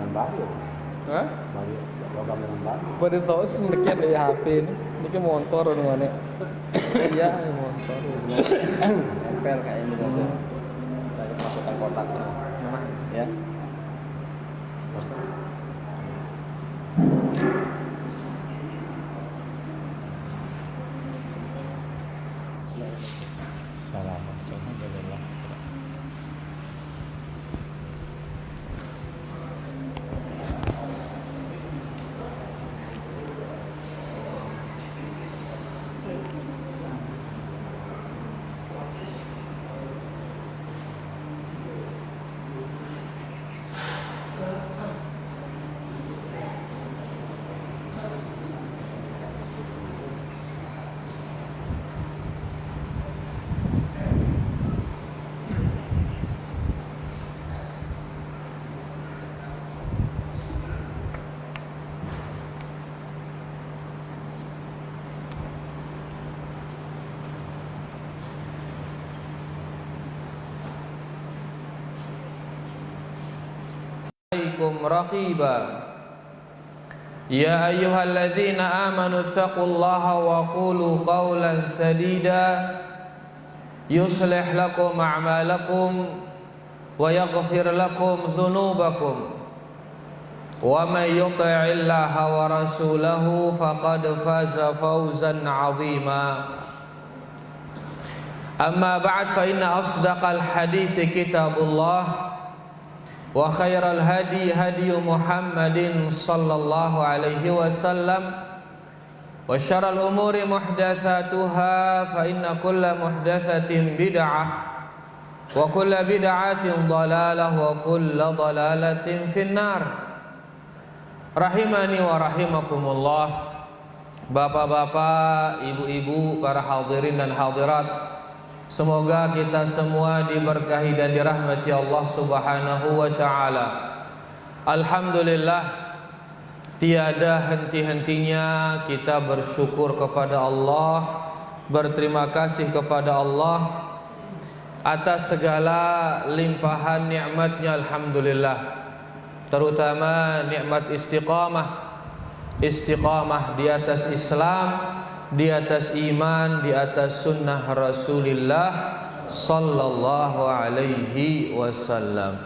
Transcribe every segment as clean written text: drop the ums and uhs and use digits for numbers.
dengan baru. Hah? Baru logam dengan baru. Baru tahu sih nekian dari HP ini. Ini ke motor mana? Iya, motor. Nempel kayak ini kan. Saya masukkan kotaknya. Nah, ya. Salam. Alhamdulillah. عليكم رقيبا يا أيها الذين آمنوا اتقوا الله وقولوا قولا سديدا يصلح لكم أعمالكم ويغفر لكم ذنوبكم ومن يطع الله ورسوله فقد فاز فوزا عظيما أما بعد فإن أصدق الحديث كتاب الله وخير الهدي هدي محمد صلى الله عليه وسلم وشر الأمور محدثاتها فإن كل محدثة بدعة وكل بدعة ضلالة وكل ضلالة في النار. Rahimani wa rahimakumullah. Bapak-bapak, ibu-ibu, para hadirin dan hadirat, semoga kita semua diberkahi dan dirahmati Allah Subhanahu wa taala. Alhamdulillah, tiada henti-hentinya kita bersyukur kepada Allah, berterima kasih kepada Allah atas segala limpahan nikmatnya. Alhamdulillah, terutama nikmat istiqamah di atas Islam, di atas iman, di atas sunnah Rasulullah sallallahu alaihi wasallam.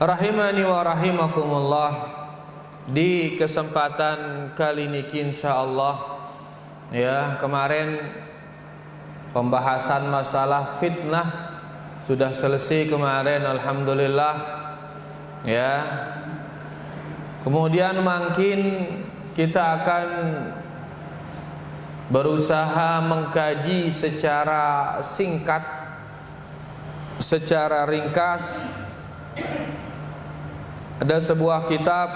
Rahimani wa rahimakumullah. Di kesempatan kali ini insyaallah, ya, kemarin pembahasan masalah fitnah sudah selesai kemarin, alhamdulillah, ya. Kemudian makin kita akan berusaha mengkaji secara singkat, secara ringkas. Ada sebuah kitab,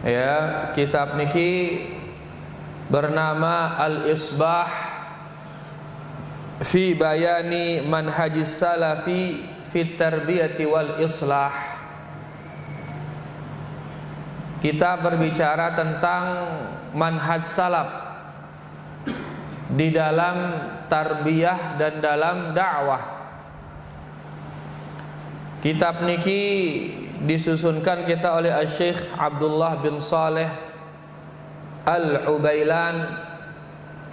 ya, kitab niki bernama Al-Isbah fi bayani manhajis salafi fit tarbiyati wal islah. Kita berbicara tentang manhaj salaf di dalam tarbiyah dan dalam dakwah. Kitab niki disusunkan kita oleh Syekh Abdullah bin Saleh Al-Ubailan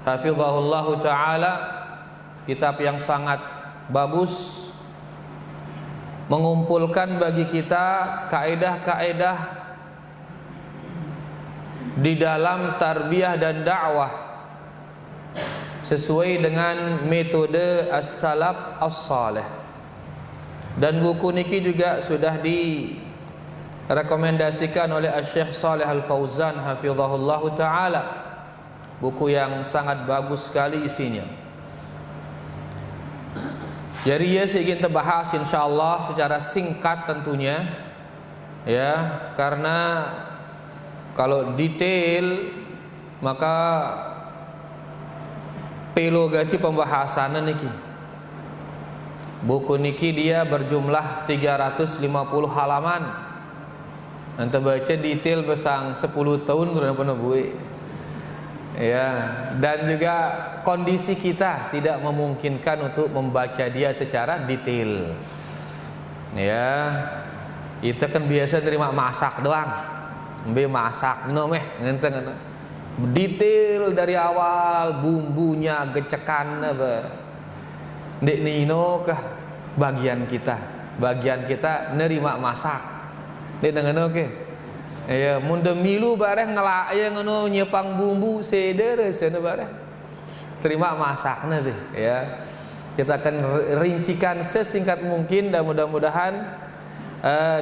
hafizahullahu taala. Kitab yang sangat bagus, mengumpulkan bagi kita kaedah-kaedah di dalam tarbiyah dan dakwah sesuai dengan metode as-salaf as-salih. Dan buku niki juga sudah direkomendasikan oleh Syekh Shalih Al-Fauzan hafizahullahu taala. Buku yang sangat bagus sekali isinya. Jadi ya, saya ingin terbahas insyaallah secara singkat tentunya, ya, karena kalau detail maka pelogati pembahasan niki. Buku niki dia berjumlah 350 halaman. Nanti baca detail besang 10 tahun pernah buat. Ya, dan juga kondisi kita tidak memungkinkan untuk membaca dia secara detail. Ya, kita kan biasa terima masak doang. Ambil masak, no meh, ngenteng. Detail dari awal, bumbunya, gecekan apa. Dek nino kah bagian kita. Bagian kita nerima masak. Dek ngono ke. Ya, mun demilu bareh ngelak ngono nyepang bumbu sederhana bareh. Terima masakna deh, ya. Kita akan rincikan sesingkat mungkin dan mudah-mudahan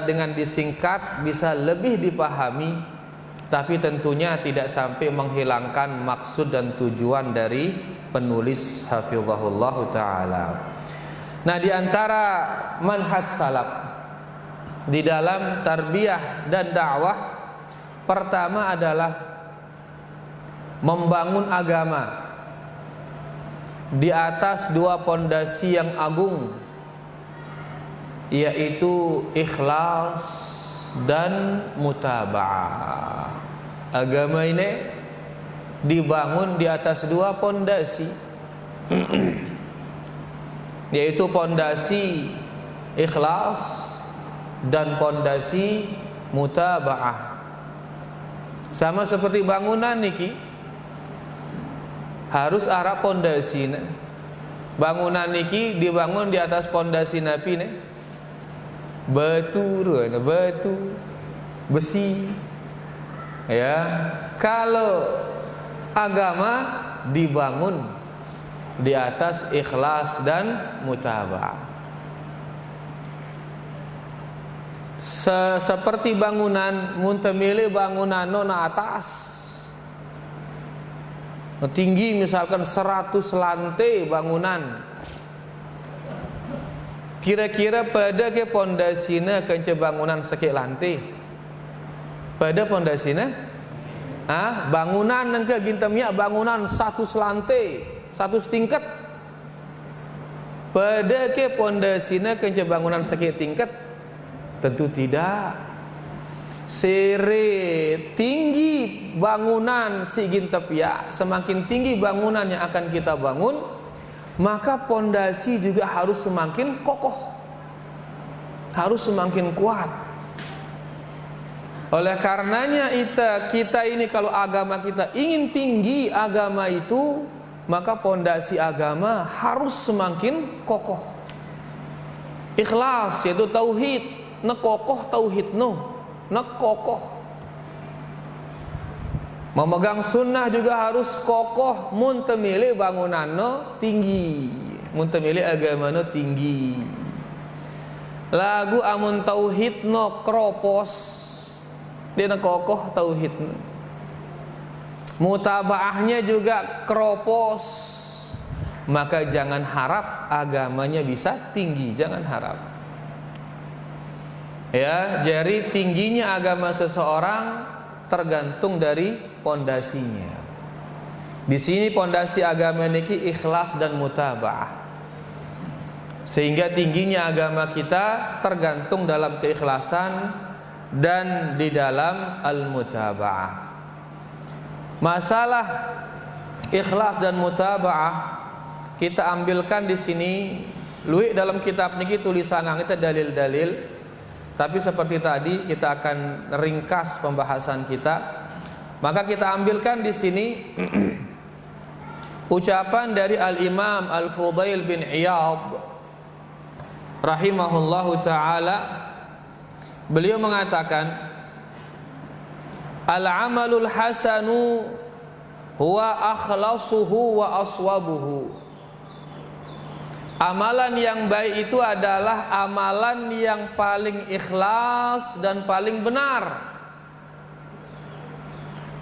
dengan disingkat bisa lebih dipahami, tapi tentunya tidak sampai menghilangkan maksud dan tujuan dari penulis hafizahullah taala. Nah, di antara manhaj salaf di dalam tarbiyah dan dakwah, pertama adalah membangun agama di atas dua pondasi yang agung, yaitu ikhlas dan mutaba'ah. Agama ini dibangun di atas dua pondasi yaitu pondasi ikhlas dan pondasi mutaba'ah. Sama seperti bangunan niki harus arah pondasi. Bangunan niki dibangun di atas pondasi napi nih. Batu, besi. Ya, kalau agama dibangun di atas ikhlas dan mutaba'ah. Seperti bangunan muntamili bangunan nona atas tinggi misalkan 100 lantai bangunan, kira-kira pada ke pondasina kence bangunan sekek lantai pada pondasina bangunan nengke gintamnya bangunan 100 lantai 100 tingkat pada ke pondasina kence bangunan sekek tingkat. Tentu tidak. Sere tinggi bangunan si gintapia, semakin tinggi bangunan yang akan kita bangun, maka pondasi juga harus semakin kokoh, harus semakin kuat. Oleh karenanya kita ini kalau agama kita ingin tinggi agama itu, maka pondasi agama harus semakin kokoh. Ikhlas yaitu tauhid. Nekokoh tauhid nekokoh. Memegang sunnah juga harus kokoh. Muntemili bangunan tinggi, muntemili agama tinggi. Lagu amun tauhid kropos, dia nekokoh tauhid. Mutabaahnya juga kropos. Maka jangan harap agamanya bisa tinggi, jangan harap. Ya, jadi tingginya agama seseorang tergantung dari pondasinya. Di sini pondasi agama niki ikhlas dan mutaba'ah. Sehingga tingginya agama kita tergantung dalam keikhlasan dan di dalam al-mutaba'ah. Masalah ikhlas dan mutaba'ah kita ambilkan di sini. Luik dalam kitab niki tulisan kita dalil-dalil. Tapi seperti tadi kita akan ringkas pembahasan kita. Maka kita ambilkan di sini ucapan dari Al-Imam Al-Fudail bin Iyad rahimahullahu taala. Beliau mengatakan, al-amalul hasanu huwa akhlasuhu wa aswabuhu. Amalan yang baik itu adalah amalan yang paling ikhlas dan paling benar.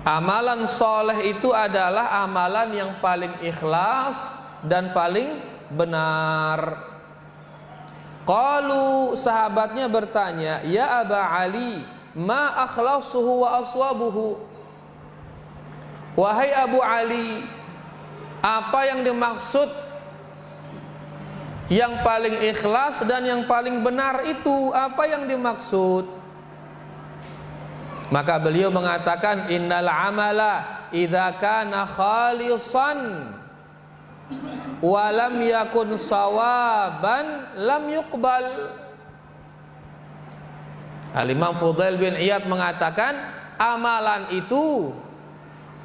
Amalan soleh itu adalah amalan yang paling ikhlas dan paling benar. Qalu, sahabatnya bertanya, ya Aba Ali, ma akhlasuhu wa aswabuhu. Wahai Abu Ali, apa yang dimaksud yang paling ikhlas dan yang paling benar itu, apa yang dimaksud? Maka beliau mengatakan, innal amala idza kana khalisan wa lam yakun sawaban lam yuqbal. Al-Imam Fudail bin Iyad mengatakan amalan itu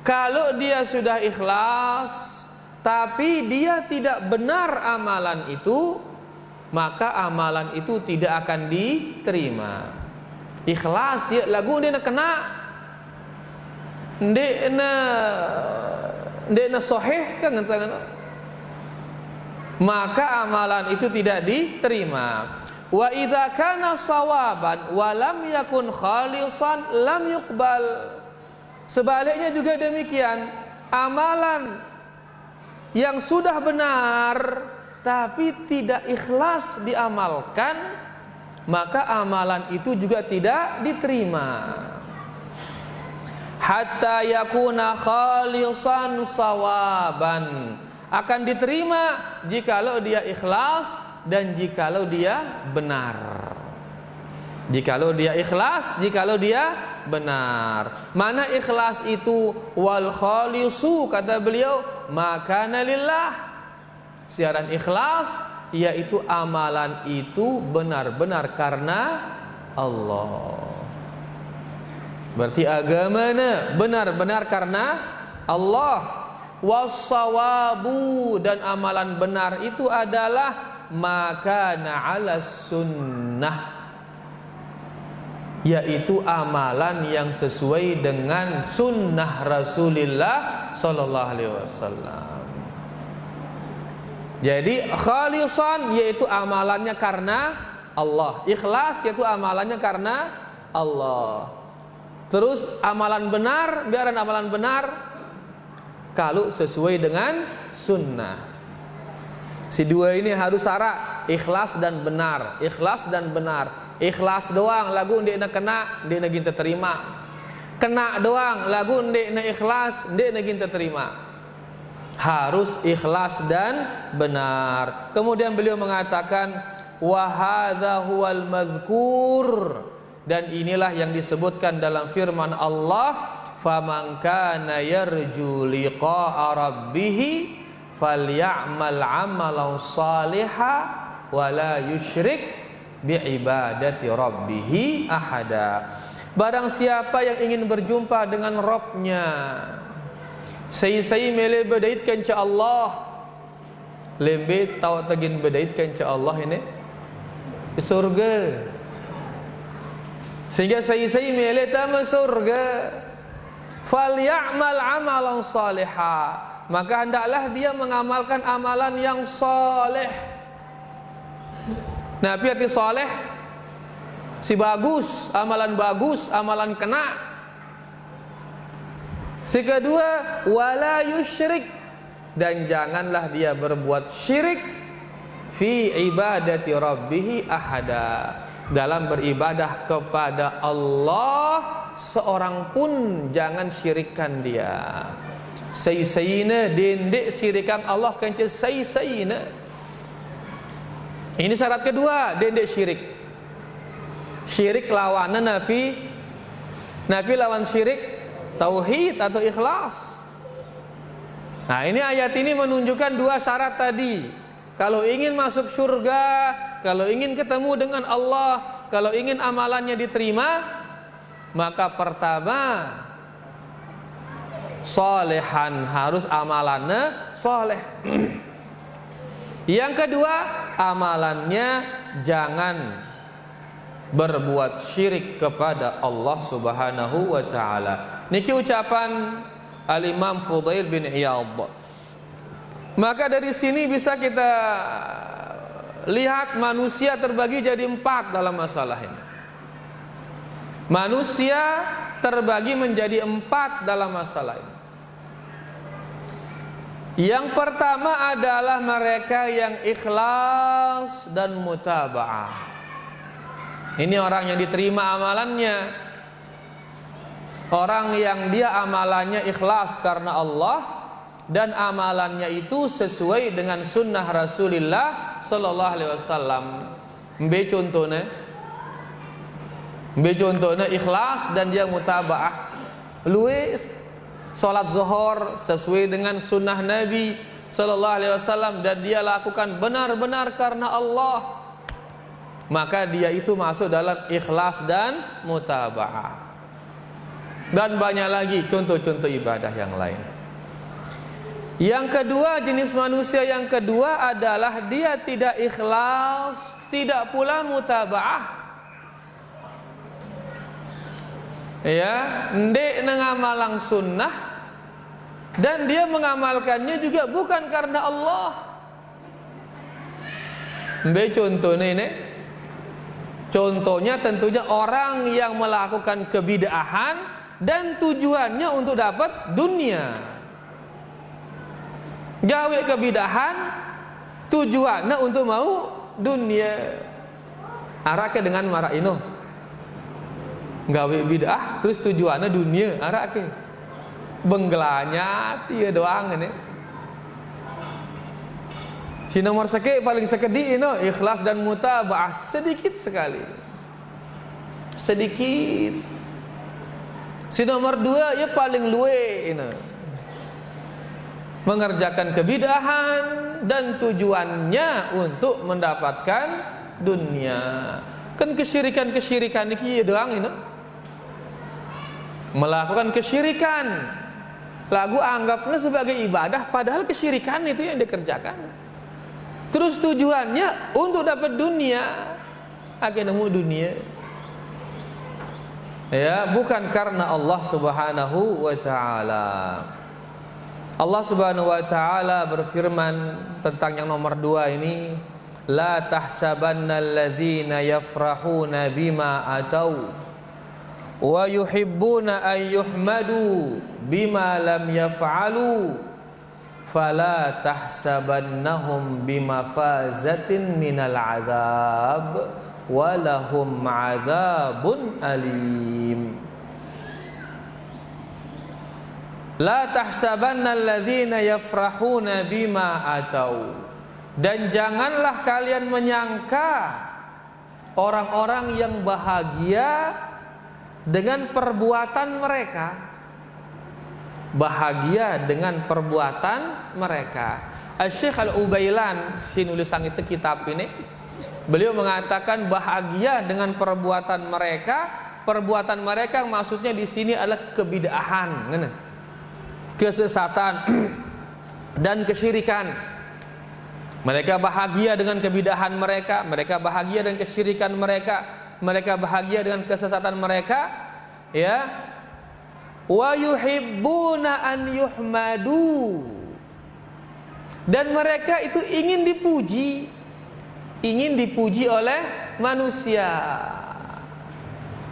kalau dia sudah ikhlas tapi dia tidak benar amalan itu, maka amalan itu tidak akan diterima. Ikhlas ya lagu dia nak kena ndek na sahih kan maka amalan itu tidak diterima. Wa idza kana sawaban wa lam yakun khalisan lam yuqbal. Sebaliknya juga demikian, amalan yang sudah benar tapi tidak ikhlas diamalkan, maka amalan itu juga tidak diterima. Hatta yakuna khalisan sawaban, akan diterima jikalau dia ikhlas dan jikalau dia benar. Jikalau dia ikhlas, jikalau dia benar. Mana ikhlas itu? Wal khalisu, kata beliau, makana lillah. Siaran ikhlas yaitu amalan itu benar-benar karena Allah. Berarti agamanya benar-benar karena Allah. Wassawabu, dan amalan benar itu adalah makana ala sunnah, yaitu amalan yang sesuai dengan sunnah Rasulullah sallallahu alaihi wasallam. Jadi khalisan yaitu amalannya karena Allah, ikhlas yaitu amalannya karena Allah. Terus amalan benar, biaran amalan benar kalau sesuai dengan sunnah. Si dua ini harus syarat, ikhlas dan benar, ikhlas dan benar. Ikhlas doang lagu ndek na kena, ndek na ginta terima. Kena doang lagu ndek na ikhlas, ndek na ginta terima. Harus ikhlas dan benar. Kemudian beliau mengatakan wa hadza huwal madzkur, dan inilah yang disebutkan dalam firman Allah, faman kana yarju liqa'a rabbih falyamal 'amalan shalihan wa la yusyrik biibadati rabbih ahada. Barang siapa yang ingin berjumpa dengan Rabbnya, saya mele bedaitkan ca Allah, lembe tahu tagin bedaitkan ca Allah ini di surga. Sehingga saya mele tama surga. Falyamal 'amalan shalihan, maka hendaklah dia mengamalkan amalan yang soleh. Nah, arti soleh si bagus, amalan kena. Si kedua, wala yusyrik, dan janganlah dia berbuat syirik fi ibadati rabbih ahada, dalam beribadah kepada Allah seorang pun jangan syirikkan dia. Sayina dendek syirikan Allah kance sayina. Ini syarat kedua, dendek syirik. Syirik lawannya Nabi lawan syirik tauhid atau ikhlas. Nah, ini ayat ini menunjukkan dua syarat tadi. Kalau ingin masuk surga, kalau ingin ketemu dengan Allah, kalau ingin amalannya diterima, maka pertama solehan, harus amalannya soleh. Yang kedua, amalannya jangan berbuat syirik kepada Allah Subhanahu wa ta'ala. Niki ucapan Al-Imam Fudail bin Iyad. Maka dari sini bisa kita lihat manusia terbagi jadi 4 dalam masalah ini. Manusia terbagi menjadi 4 dalam masalah ini. Yang pertama adalah mereka yang ikhlas dan mutaba'ah. Ini orang yang diterima amalannya, orang yang dia amalannya ikhlas karena Allah dan amalannya itu sesuai dengan sunnah Rasulullah sallallahu alaihi wasallam. Mbe contohnya ikhlas dan dia mutaba'ah. Luwe salat zuhur sesuai dengan sunnah Nabi sallallahu alaihi wasallam dan dia lakukan benar-benar karena Allah. maka dia itu masuk dalam ikhlas dan mutaba'ah. Dan banyak lagi contoh-contoh ibadah yang lain. Yang kedua, jenis manusia yang kedua adalah dia tidak ikhlas, tidak pula mutaba'ah. Ya, ndek ngamalang sunnah dan dia mengamalkannya juga bukan karena Allah. Mbe contohnya ini. Contohnya tentunya orang yang melakukan kebid'ahan dan tujuannya untuk dapat dunia. Gawe kebid'ahan tujuannya untuk mau dunia. Arake dengan marah ino. Gawe bid'ah terus tujuannya dunia, arake. Benggelanya tieu doang ini. Si nomor seke paling sekedi ino ikhlas dan mutaba'ah sedikit sekali. Sedikit. Si nomor dua ya paling luwe ini. Mengerjakan kebid'ahan dan tujuannya untuk mendapatkan dunia. Kan kesyirikan-kesyirikan iki doang ini. Melakukan kesyirikan. Lagu anggapnya sebagai ibadah padahal kesyirikan itu yang dikerjakan. Terus tujuannya untuk dapat dunia. Akhirnya nemu dunia. Ya, bukan karena Allah Subhanahu wa taala. Allah Subhanahu wa taala berfirman tentang yang nomor 2 ini, la tahsabannal ladzina yafrahuna bima atau wa yuhibbuna an yuhmadu bima lam yaf'alu fala tahsabannahum bimafazatin minal azab walahum azabun alim. La tahsabanna alladzina yafrahuna bima atau, dan janganlah kalian menyangka orang-orang yang bahagia dengan perbuatan mereka. Bahagia dengan perbuatan mereka. Syekh Al-Ubailan si nulis sang itu kitab ini, beliau mengatakan bahagia dengan perbuatan mereka. Perbuatan mereka maksudnya di sini adalah kebid'ahan, kesesatan dan kesyirikan. Mereka bahagia dengan kebid'ahan mereka, mereka bahagia dengan kesyirikan mereka, mereka bahagia dengan kesesatan mereka, ya. Wa yuhibbuna an yuhmadu, dan mereka itu ingin dipuji oleh manusia.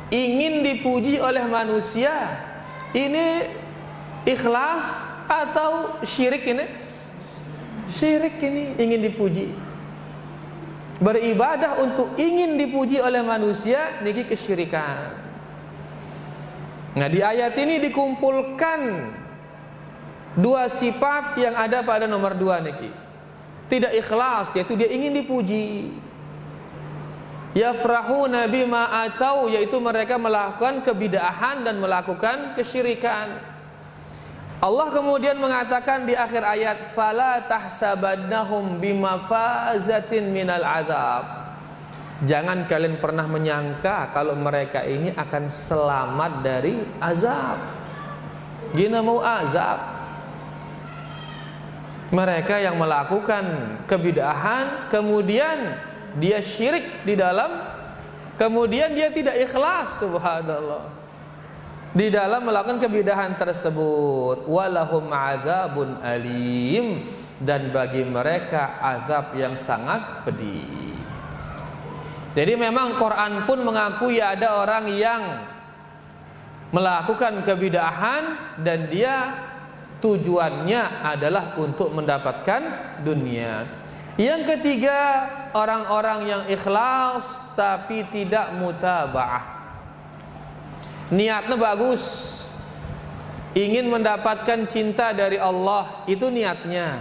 Ingin dipuji oleh manusia. Ini ikhlas atau syirik ini? Syirik ini, ingin dipuji. Beribadah untuk ingin dipuji oleh manusia niki kesyirikan. Nah, di ayat ini dikumpulkan 2 sifat yang ada pada nomor 2 niki. Tidak ikhlas, yaitu dia ingin dipuji. Yafrahuna bima atau, yaitu mereka melakukan kebid'ahan dan melakukan kesyirikan. Allah kemudian mengatakan di akhir ayat, fala tahsabannahum bimafazatin minal azab. Jangan kalian pernah menyangka kalau mereka ini akan selamat dari azab. Gina mau azab. Mereka yang melakukan kebid'ahan, kemudian dia syirik di dalam, kemudian dia tidak ikhlas, subhanallah, di dalam melakukan kebid'ahan tersebut. Walahum azabun alim, dan bagi mereka azab yang sangat pedih. Jadi memang Quran pun mengakui ada orang yang melakukan kebid'ahan dan dia tujuannya adalah untuk mendapatkan dunia. Yang ketiga, orang-orang yang ikhlas tapi tidak mutaba'ah. Niatnya bagus, ingin mendapatkan cinta dari Allah, itu niatnya.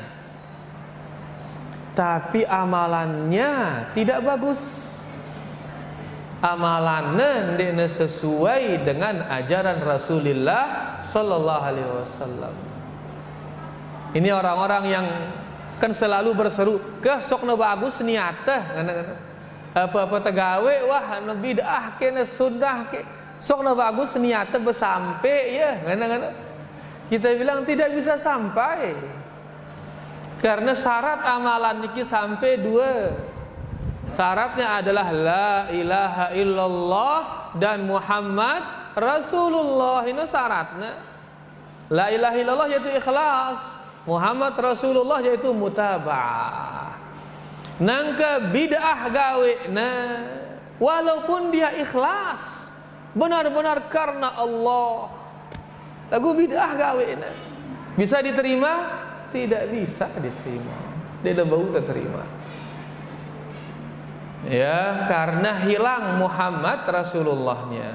Tapi amalannya tidak bagus. Amalannya tidak sesuai dengan ajaran Rasulullah sallallahu alaihi wasallam. Ini orang-orang yang kan selalu berseru, "Kah sokna bagus niatnya." Apa-apa tegawe wah na bid'ah ke na sunnah ke. Sok na bagus niatnya bersampai ya. Ngana-ngana. Kita bilang tidak bisa sampai. Karena syarat amalan niki sampai 2. Syaratnya adalah la ilaha illallah dan Muhammad Rasulullah. Ini syaratnya. La ilaha illallah yaitu ikhlas. Muhammad Rasulullah yaitu mutaba'ah. Nangka bid'ah gawe nah walaupun dia ikhlas benar-benar karena Allah lagu bid'ah gawe nah bisa diterima? Tidak bisa diterima. Tidak bau diterima. Ya, karena hilang Muhammad Rasulullahnya.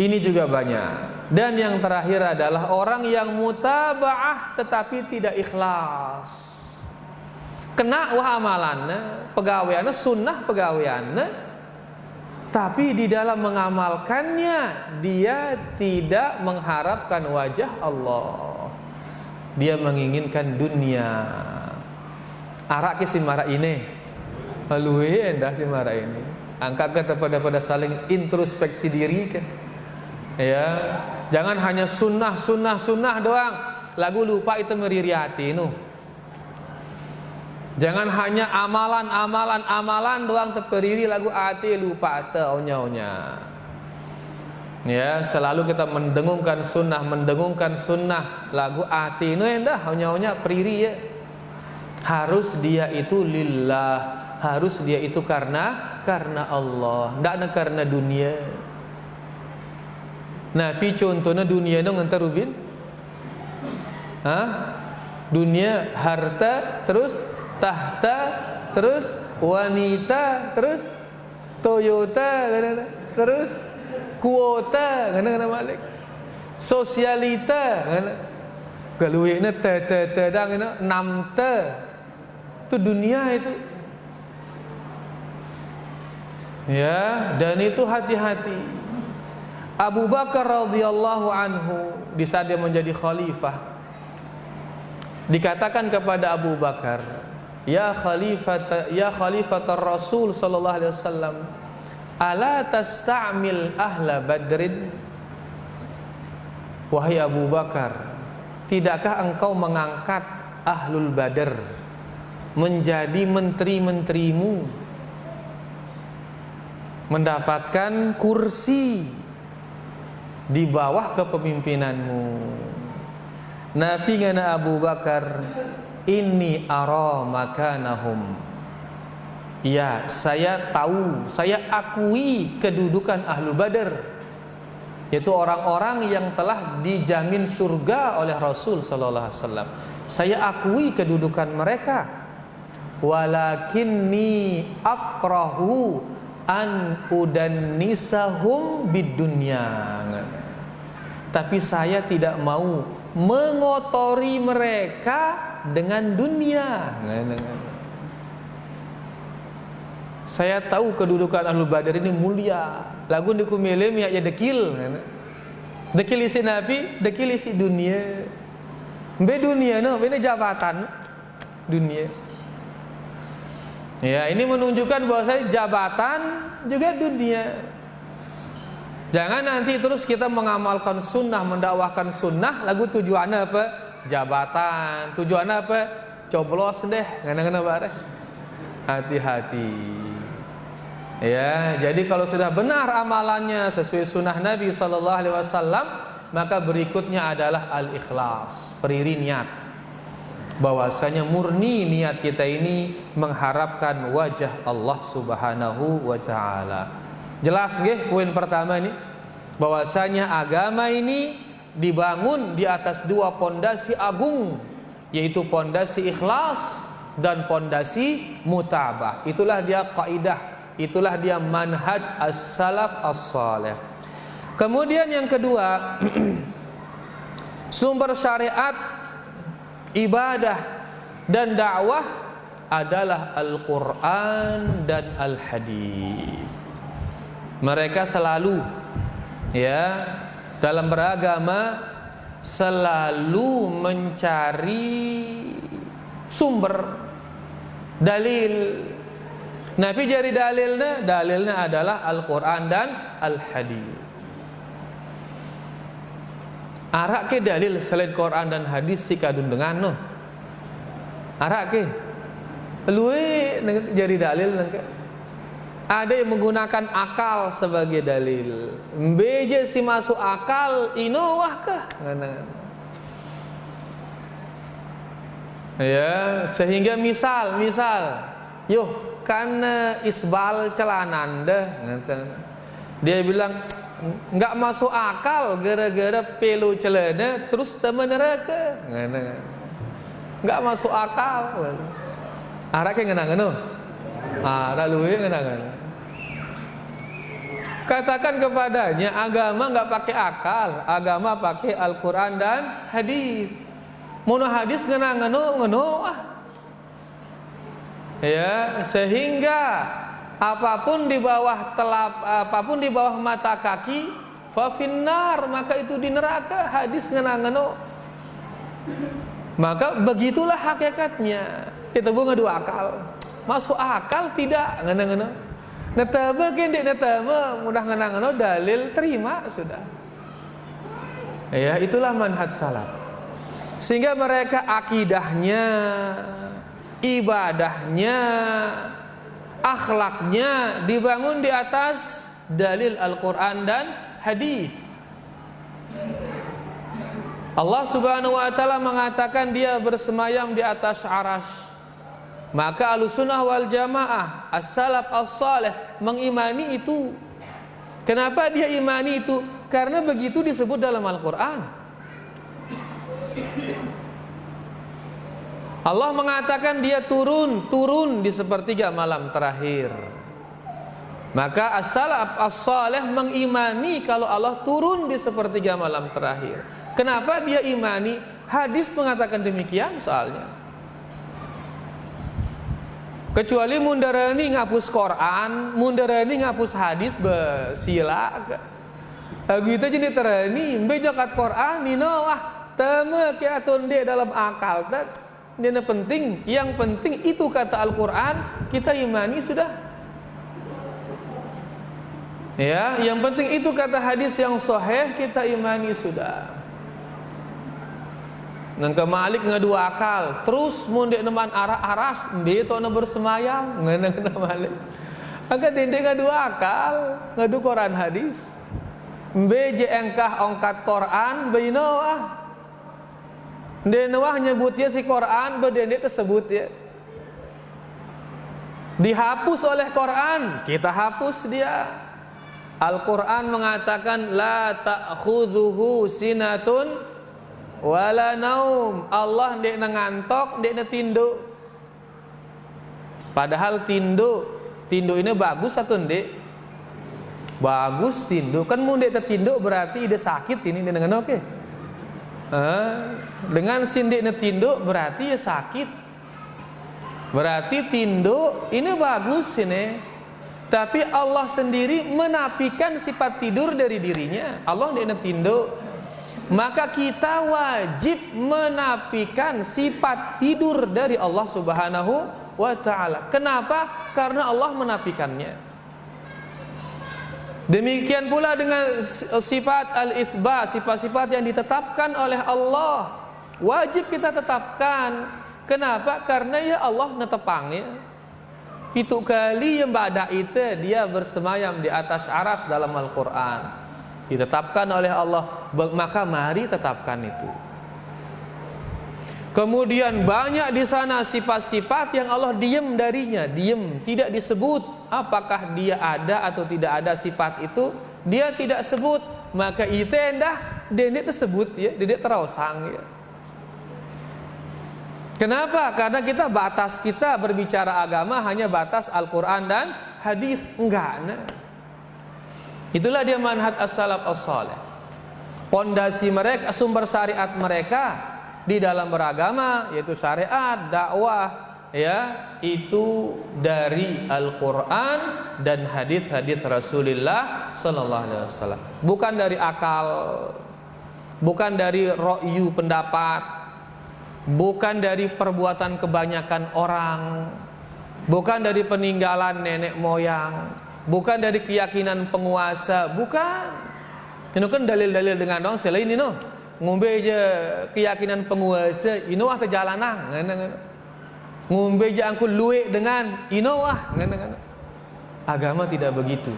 Ini juga banyak. Dan yang terakhir adalah orang yang mutaba'ah tetapi tidak ikhlas. Kena wah amalannya, pegawaiannya sunnah pegawaiannya, tapi di dalam mengamalkannya dia tidak mengharapkan wajah Allah. Dia menginginkan dunia. Arak ke si mara ini, lalu endah si mara ini. Angkat kata pada saling introspeksi diri kan. Ya, jangan hanya sunnah doang. Lagu lupa itu meriri hati nu. Jangan hanya amalan doang terperiri lagu hati lupa ate onya. Ya, selalu kita mendengungkan sunnah lagu hati nu endah onya periri ya. Harus dia itu lillah, harus dia itu karena Allah, ndak karena dunia. Nah, pi contohnya dunia nu ngantar Rubin? Dunia, harta, terus tahta, terus wanita, terus Toyota, terus kuota, kadang-kadang balik sosialita, galuina te-te-te-dang itu 6 te. Itu dunia itu. Ya, dan itu hati-hati. Abu Bakar radhiyallahu anhu di saat dia menjadi khalifah dikatakan kepada Abu Bakar, ya khalifatar Rasul sallallahu alaihi wasallam, ala tasta'mil ahla Badrin? Wahai Abu Bakar, tidakkah engkau mengangkat ahlul Badr menjadi menteri-menterimu, mendapatkan kursi di bawah kepemimpinanmu? Nabi ngana Abu Bakar, inni ara makanahum. Ya, saya tahu, saya akui kedudukan Ahlul Badr, yaitu orang-orang yang telah dijamin surga oleh Rasul sallallahu alaihi wasallam. Saya akui kedudukan mereka. Walakinni akrahu an udannisahum bidunya. Tapi saya tidak mau mengotori mereka dengan dunia. Saya tahu kedudukan Ahlul Badr ini mulia. Lagu dikumilem ya dekil. Dekil isi Nabi, dekil isi dunia. Be dunia no, be jabatan dunia. Ya, ini menunjukkan bahwa saya jabatan juga dunia. Jangan nanti terus kita mengamalkan sunnah, mendakwahkan sunnah, lagu tujuannya apa? Jabatan. Tujuannya apa? Coblos deh, ngana-ngana bareng. Hati-hati. Ya, jadi kalau sudah benar amalannya sesuai sunnah Nabi sallallahu alaihi wasallam, maka berikutnya adalah al-ikhlas, periri niat. Bahwasanya murni niat kita ini mengharapkan wajah Allah Subhanahu wa taala. Jelas nggih poin pertama ini, bahwasanya agama ini dibangun di atas 2 pondasi agung, yaitu pondasi ikhlas dan pondasi mutabah. Itulah dia kaidah, itulah dia manhaj as-salaf as-salih. Kemudian yang kedua, sumber syariat, ibadah dan dakwah adalah Al-Quran dan Al-Hadis. Mereka selalu ya dalam beragama selalu mencari sumber dalil Nabi jari dalilnya adalah Al-Quran dan Al-Hadis. Arak ke dalil selain Quran dan hadis si kadun dengan no. Arak ke luwe jari dalil nengke. Ada yang menggunakan akal sebagai dalil. Beje si masuk akal ino wah kah? Ya, sehingga misal, yuh karena isbal celananda, dia bilang nggak masuk akal gara-gara pelu celana terus temen neraka, nggak masuk akal. Arak yang ngenang lalu yang ngenang. Katakan kepadanya agama nggak pakai akal, agama pakai Al-Quran dan hadis. Mono hadis ngenang ya, sehingga apapun di bawah apapun di bawah mata kaki fa finnar, maka itu di neraka. Hadis ngenang. Maka begitulah hakikatnya. Kita ngadu akal. Masuk akal tidak ngenang. Netebe kendek netebe mudah ngenang dalil terima sudah. Ya, itulah manhaj salaf. Sehingga mereka akidahnya, ibadahnya, akhlaknya dibangun di atas dalil Al-Quran dan hadis. Allah Subhanahu wa ta'ala mengatakan dia bersemayam di atas arasy. Maka Ahlussunnah wal Jamaah, as-salaf as-salih mengimani itu. Kenapa dia imani itu? Karena begitu disebut dalam Al-Quran. Allah mengatakan dia turun di sepertiga malam terakhir. Maka as-salaf as-salih mengimani kalau Allah turun di sepertiga malam terakhir. Kenapa dia imani? Hadis mengatakan demikian soalnya. Kecuali mundarani ngapus Quran, mundarani ngapus hadis besila. Gitu jadi terani bejakat Quran nino wah teme kiatun dia dalam akal tak. Ini penting, yang penting itu kata Al-Quran kita imani sudah. Ya, yang penting itu kata hadis yang sahih kita imani sudah. Ngan kemalik ngadu akal, terus mundek neman aras beto na bersemayam ngena malik. Agak dendeng ngadu akal, ngadu Quran hadis. Beje engkah ongkat Quran bainoah. Denwah nyebutnya si Quran bedende tersebut ya. Dihapus oleh Quran, kita hapus dia. Al-Quran mengatakan la ta'khudhuhu sinatun wala naum. Allah ndek ngantok, ndek tinduk. Padahal tinduk ini bagus atau ndek? Bagus tinduk. Kan mun ndek tertinduk berarti ide sakit ini dengan oke. Dengan sindik netinduk berarti ya sakit. Berarti tinduk ini bagus ini. Tapi Allah sendiri menafikan sifat tidur dari dirinya. Allah ndek netinduk. Maka kita wajib menafikan sifat tidur dari Allah Subhanahu wa ta'ala. Kenapa? Karena Allah menafikannya. Demikian pula dengan sifat al-itsbat, sifat-sifat yang ditetapkan oleh Allah. Wajib kita tetapkan. Kenapa? Karena ya Allah netepangnya. Pitu kali yang ba'da itu dia bersemayam di atas aras dalam Al-Quran. Ditetapkan oleh Allah, maka mari tetapkan itu. Kemudian banyak di sana sifat-sifat yang Allah diam darinya, diam, tidak disebut. Apakah dia ada atau tidak ada sifat itu, dia tidak sebut. Maka itu endah dene tersebut ya, dene terosang ya. Kenapa? Karena batas kita berbicara agama hanya batas Al-Quran dan hadis. Enggak, nah. Itulah dia manhaj as-salaf as-salih. Pondasi mereka, sumber syariat mereka di dalam beragama yaitu syariat, dakwah ya, itu dari Al-Quran dan hadis-hadis Rasulullah sallallahu alaihi wasallam. Bukan dari akal, bukan dari ra'yu pendapat, bukan dari perbuatan kebanyakan orang, bukan dari peninggalan nenek moyang, bukan dari keyakinan penguasa, bukan. Ini kan dalil-dalil dengan dong selain ini no. Ngombe aja keyakinan penguasa, ino ah terjalanan, ngombe aja angkut luwe dengan ino ah, agama tidak begitu.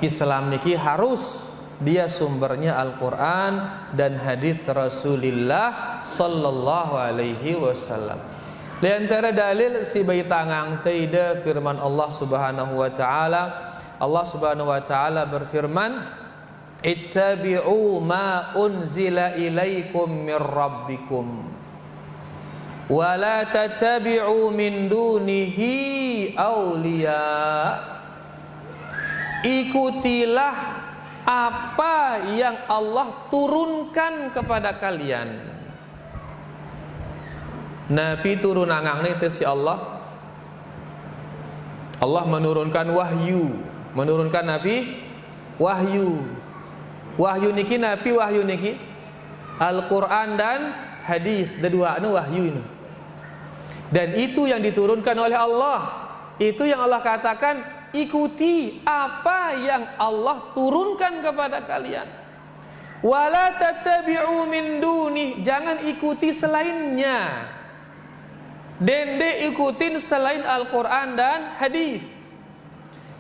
Islam niki harus dia sumbernya Al-Quran dan hadis Rasulullah sallallahu alaihi wasallam. Di antara dalil si bayi tangang taida firman Allah Subhanahu wa taala. Allah Subhanahu wa taala berfirman, ittabi'u ma unzila ilaikum mir rabbikum wa la tattabi'u min dunihi awliya. Ikutilah apa yang Allah turunkan kepada kalian. Nabi turun angang ni si Allah. Allah menurunkan wahyu, menurunkan Nabi wahyu. Wahyu niki Nabi wahyu niki Al-Quran dan hadis, kedua anu wahyu ini. Dan itu yang diturunkan oleh Allah. Itu yang Allah katakan, ikuti apa yang Allah turunkan kepada kalian. Wala tattabi'u min dunih, jangan ikuti selainnya. Dende ikutin selain Al-Quran dan hadis.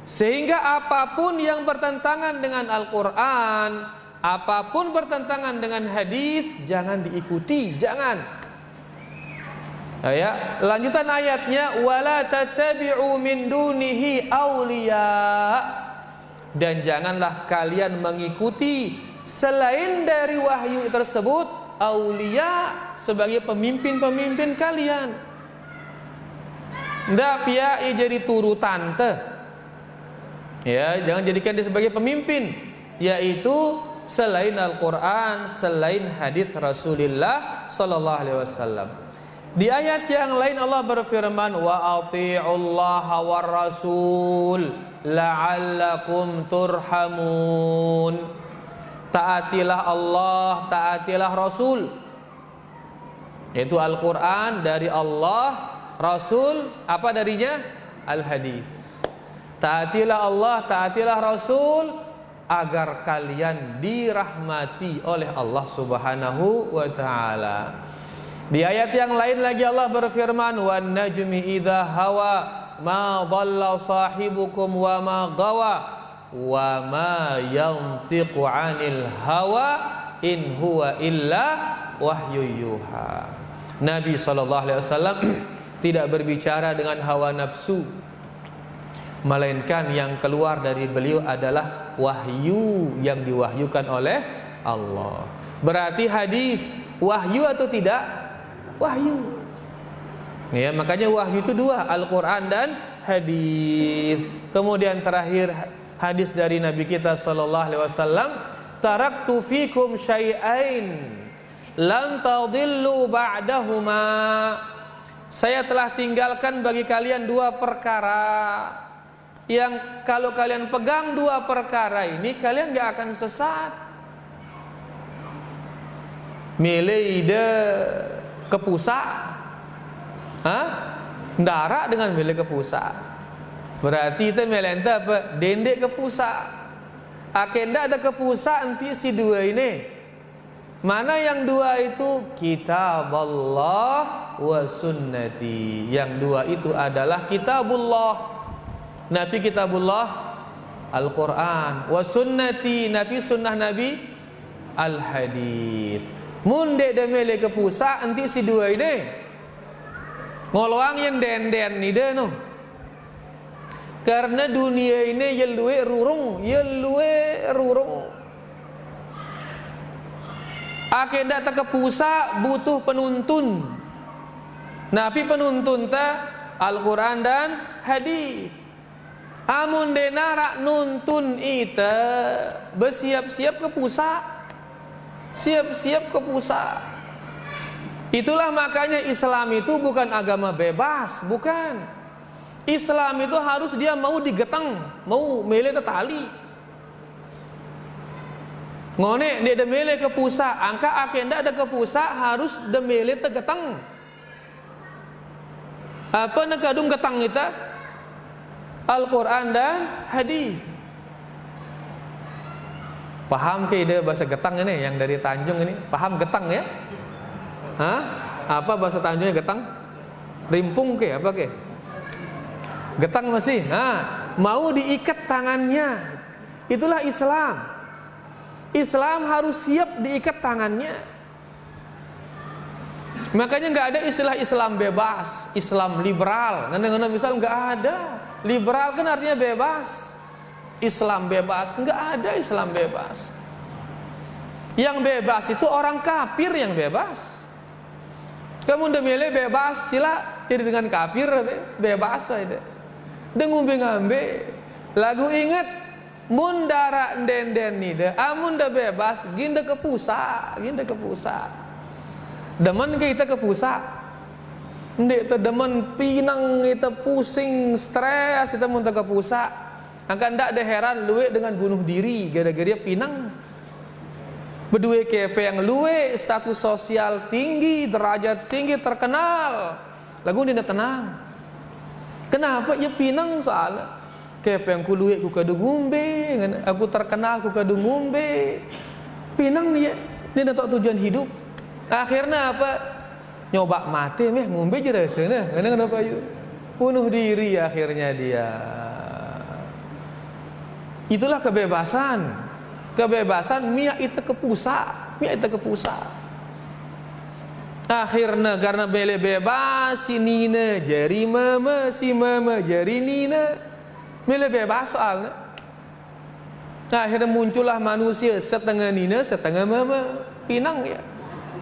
Sehingga apapun yang bertentangan dengan Al-Quran, apapun bertentangan dengan hadis, jangan diikuti, jangan. Ya, lanjutan ayatnya, wala tattabi'u min dunihi awliya, dan janganlah kalian mengikuti selain dari wahyu tersebut awliya sebagai pemimpin-pemimpin kalian. Ndak piai jadi turu tante. Ya, jangan jadikan dia sebagai pemimpin, yaitu selain Al-Quran, selain hadis Rasulullah sallallahu alaihi wasallam. Di ayat yang lain Allah berfirman, wa ati'ullaha war rasul la'allakum turhamun. Taatilah Allah, taatilah Rasul, yaitu Al-Quran dari Allah, Rasul apa darinya? Al-Hadis. Taatilah Allah, taatilah Rasul, agar kalian dirahmati oleh Allah Subhanahu wa ta'ala. Di ayat yang lain lagi Allah berfirman, wan najmi idza hawa ma dhalla sahibukum wa ma gawa wa ma yantiqu 'anil hawa in huwa illa wahyu yuha. Nabi sallallahu alaihi wasallam tidak berbicara dengan hawa nafsu, melainkan yang keluar dari beliau adalah wahyu yang diwahyukan oleh Allah. Berarti hadis wahyu atau tidak? Wahyu. Ya, makanya wahyu itu dua, Al-Quran dan hadis. Kemudian terakhir hadis dari Nabi kita sallallahu alaihi wasallam, taraktu fikum syai'ain lan tadillu ba'dahuma. Saya telah tinggalkan bagi kalian dua perkara yang kalau kalian pegang dua perkara ini, kalian gak akan sesat. Milih ide kepusa, ndara dengan milih kepusa. Berarti itu melenta apa? Dendek kepusa. Akenda ada kepusa nanti si dua ini. Mana yang dua itu? Kitab Allah wa sunnati. Yang dua itu adalah kitabullah, Nabi kitabullah Al-Quran, wa sunnati, Nabi sunnah Nabi Al-Hadith. Munde demele ke pusat nanti si dua ini ngoloang yang den-den ni deh no. Karena dunia ini yelue rurung, Akhirnya tak ke pusat butuh penuntun. Nabi penuntun ta Al-Quran dan hadis. Amun denara nuntun ita bersiap-siap ke pusat, siap-siap ke pusat. Itulah makanya Islam itu bukan agama bebas, bukan. Islam itu harus dia mau digeteng, mau mele tali. Ngone dia mele ke pusat, angka agenda ada ke pusat harus demele tegeteng. Apa nak kadung getang kita? Al-Quran dan hadis. Paham ke ide bahasa getang ini yang dari Tanjung ini? Paham getang ya? Hah? Apa bahasa Tanjungnya getang? Rimpung ke apa ke? Getang masih. Nah, mau diikat tangannya. Itulah Islam. Islam harus siap diikat tangannya. Makanya nggak ada istilah Islam bebas, Islam liberal. Ngana-ngana misal nggak ada. Liberal kan artinya bebas. Islam bebas, nggak ada Islam bebas. Yang bebas itu orang kafir yang bebas. Kamu udah milih bebas, sila jadi dengan kafir, bebas aja. Dengung ngambe. Lagu inget, mundara den nida, amun dah bebas, ginda ke pusat. Demen kita ke pusat. Ndek te demen pinang kita pusing, stres kita muntah ke pusat. Angkat ndak ada heran luwe dengan bunuh diri gara-gara dia pinang. Berdua kepe yang luwe status sosial tinggi, derajat tinggi, terkenal. Lagu dia tenang. Kenapa? Ya pinang soalnya. Kepe yang ku luwe ku kadu ngumbe, aku terkenal ku kadu ngumbe. Pinang dia tak tujuan hidup. Akhirnya apa? Nyoba mati meh ngumbe je rasana. Kenapa yuk? Bunuh diri akhirnya dia. Itulah kebebasan. Kebebasan mia itu ke pusat. Akhirnya karena bele bebas si nina jari mama, si mama jari nina. Bele bebas soalnya. Akhirnya muncullah manusia setengah nina, setengah mama. Pinang ya.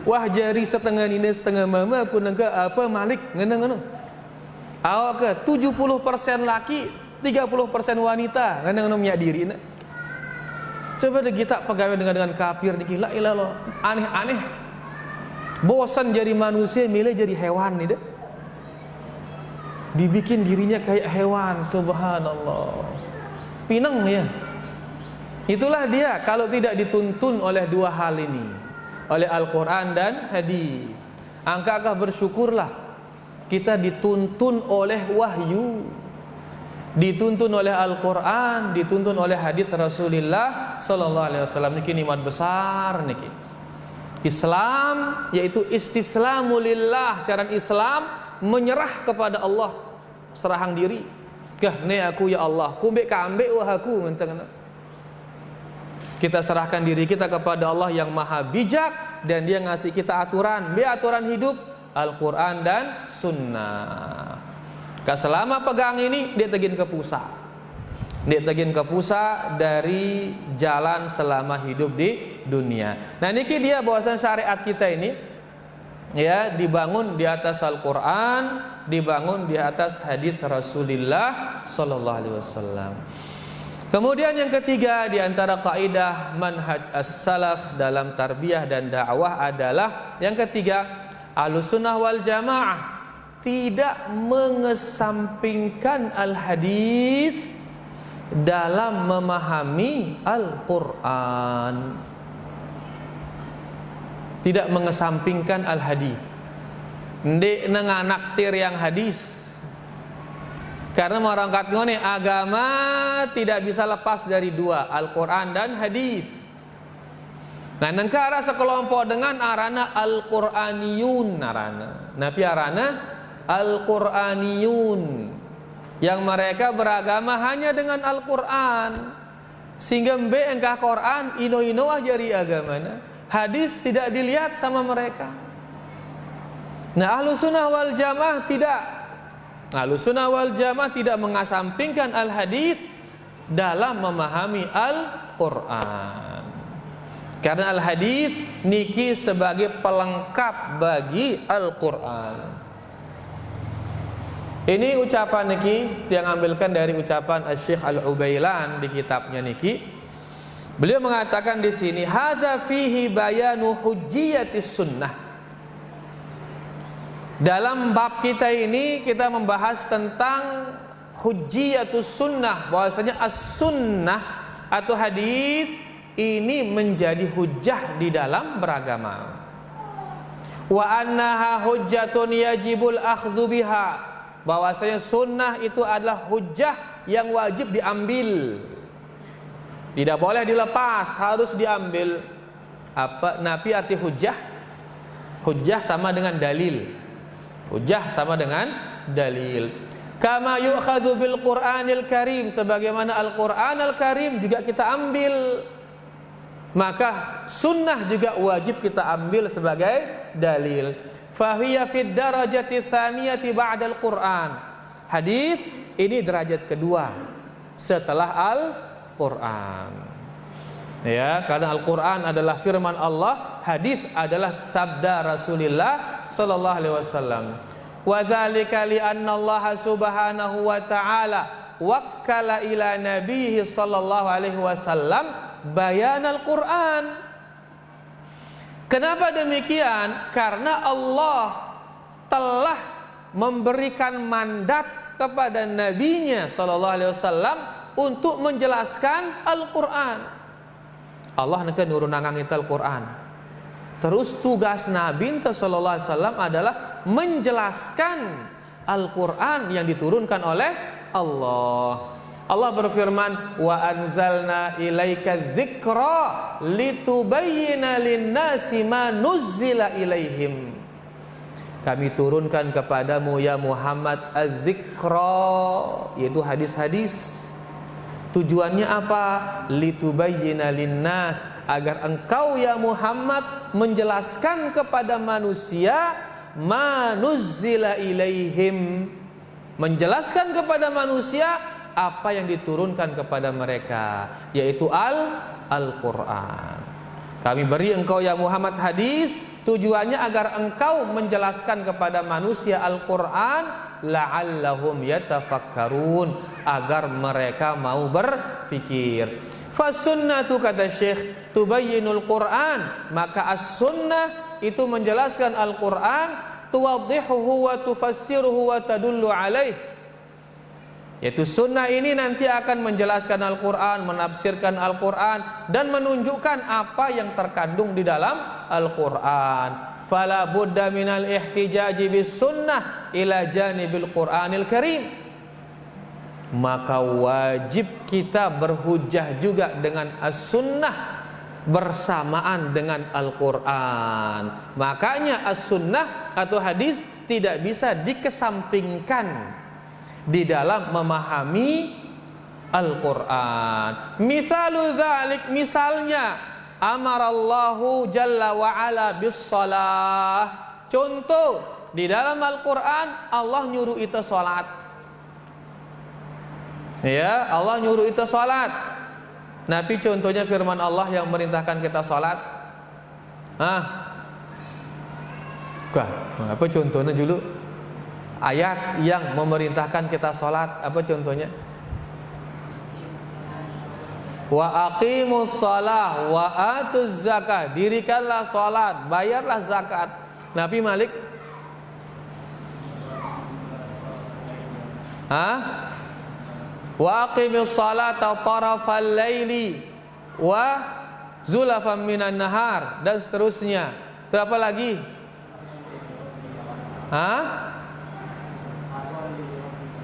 Wah jari setengah nina, setengah mama aku nangka apa malik ngena. Awak ke 70% laki, 30% wanita ngena minyak diri na. Coba deh kita pegawai dengan kafir niki la ilallah aneh-aneh. Bosan jadi manusia milih jadi hewan nih deh. Dibikin dirinya kayak hewan, subhanallah. Pinang ya. Itulah dia kalau tidak dituntun oleh dua hal ini, oleh Al-Quran dan hadis. Angkakah bersyukurlah kita dituntun oleh wahyu, dituntun oleh Al-Quran, dituntun oleh hadis Rasulullah Sallallahu Alaihi Wasallam. Niki nikmat besar niki. Islam yaitu istislamu lillah. Syarat Islam menyerah kepada Allah, serahang diri. Kah ne aku ya Allah, kumbe kambe wah aku ngenteng. Kita serahkan diri kita kepada Allah yang maha bijak dan dia ngasih kita aturan, aturan hidup Al-Quran dan Sunnah. Selama pegang ini dia tegin ke pusat. Dia tegin ke pusat dari jalan selama hidup di dunia. Nah niki dia bahwasan syariat kita ini ya dibangun di atas Al-Quran, dibangun di atas hadis Rasulullah Sallallahu Alaihi Wasallam. Kemudian yang ketiga di antara kaidah manhaj as-salaf dalam tarbiyah dan dakwah adalah yang ketiga, Ahlussunnah wal Jamaah tidak mengesampingkan al-hadis dalam memahami Al-Quran. Tidak mengesampingkan al-hadis. Ndek nanganaktir yang hadis. Karena orang kata ini agama tidak bisa lepas dari dua, Al-Quran dan hadis. Nah, nengkara sekelompok dengan arana Al-Quraniyun arana. Nabi arana Al-Quraniyun yang mereka beragama hanya dengan Al-Quran. Sehingga mbe engkah Quran ino-ino ajari agamana. Hadis tidak dilihat sama mereka. Nah, Ahlussunnah wal Jamaah tidak. Ahlussunnah wal Jamaah tidak mengesampingkan al-hadis dalam memahami Al-Quran. Karena al-hadis niki sebagai pelengkap bagi Al-Quran. Ini ucapan niki yang ambilkan dari ucapan Asy-Syaikh Al-Ubailan di kitabnya niki. Beliau mengatakan di sini hadza fihi bayanu hujjiyatis sunnah. Dalam bab kita ini kita membahas tentang hujjiyatus sunnah, bahwasanya as-sunnah atau hadis ini menjadi hujjah di dalam beragama. Wa annaha hujjatun yajibul akhdhu biha, bahwasanya sunnah itu adalah hujjah yang wajib diambil. Tidak boleh dilepas, harus diambil. Apa nafi arti hujjah? Hujjah sama dengan dalil. Hujjah sama dengan dalil. Kama yu'khadhu bil Qur'anil Karim, sebagaimana Al-Qur'an Al-Karim juga kita ambil. Maka sunnah juga wajib kita ambil sebagai dalil. Fahiya fid darajati tsaniyati ba'dal Qur'an. Hadis ini derajat kedua setelah Al-Qur'an. Ya, karena Al-Qur'an adalah firman Allah, hadis adalah sabda Rasulullah sallallahu alaihi wasallam. Wa dzalika li anna Allah subhanahu wa ta'ala wakkala ila nabiyhi sallallahu alaihi wasallam bayan Al-Qur'an. Kenapa demikian? Karena Allah telah memberikan mandat kepada nabinya sallallahu alaihi wasallam untuk menjelaskan Al-Qur'an. Allah nak nurunangang itu Al-Qur'an. Terus tugas Nabi sallallahu alaihi wasallam adalah menjelaskan Al-Qur'an yang diturunkan oleh Allah. Allah berfirman, wa anzalna ilaika dzikra litubayyana lin-nasi ma nuzzila ilaihim. Kami turunkan kepadamu ya Muhammad az-dzikra, yaitu hadis-hadis. Tujuannya apa? Litubayyana lin-nas, agar engkau ya Muhammad menjelaskan kepada manusia ma nuzzila ilaihim, menjelaskan kepada manusia apa yang diturunkan kepada mereka, yaitu Al-Qur'an. Kami beri engkau ya Muhammad hadis, tujuannya agar engkau menjelaskan kepada manusia Al-Qur'an, la'allahum yatafakkarun, agar mereka mau berfikir. Fasunnatu, kata Syekh, tubayyinul Qur'an, maka as-sunnah itu menjelaskan Al-Qur'an, tuwaddihuhu wa tufassiruhu wa tadullu alaih. Yaitu sunnah ini nanti akan menjelaskan Al-Quran, menafsirkan Al-Quran, dan menunjukkan apa yang terkandung di dalam Al-Quran. Fala budda minal ihtijaji bis sunnah ila janibil Qur'anil Karim. Maka wajib kita berhujjah juga dengan as-sunnah bersamaan dengan Al-Quran. Makanya as-sunnah atau hadis tidak bisa dikesampingkan di dalam memahami Al-Quran. Misalu dzalik, misalnya amarallahu jalla wa ala bis shalah. Contoh, di dalam Al-Quran Allah nyuruh kita salat. Ya, Allah nyuruh kita salat. Nabi contohnya firman Allah yang merintahkan kita salat. Apa contohnya dulu? Ayat yang memerintahkan kita sholat, apa contohnya? Wa aqimus shalah wa atuz zakah, dirikanlah sholat, bayarlah zakat. Nabi Malik? Wa aqimus salata tarafal laili wa zulafan minan nahar, dan seterusnya. Berapa lagi?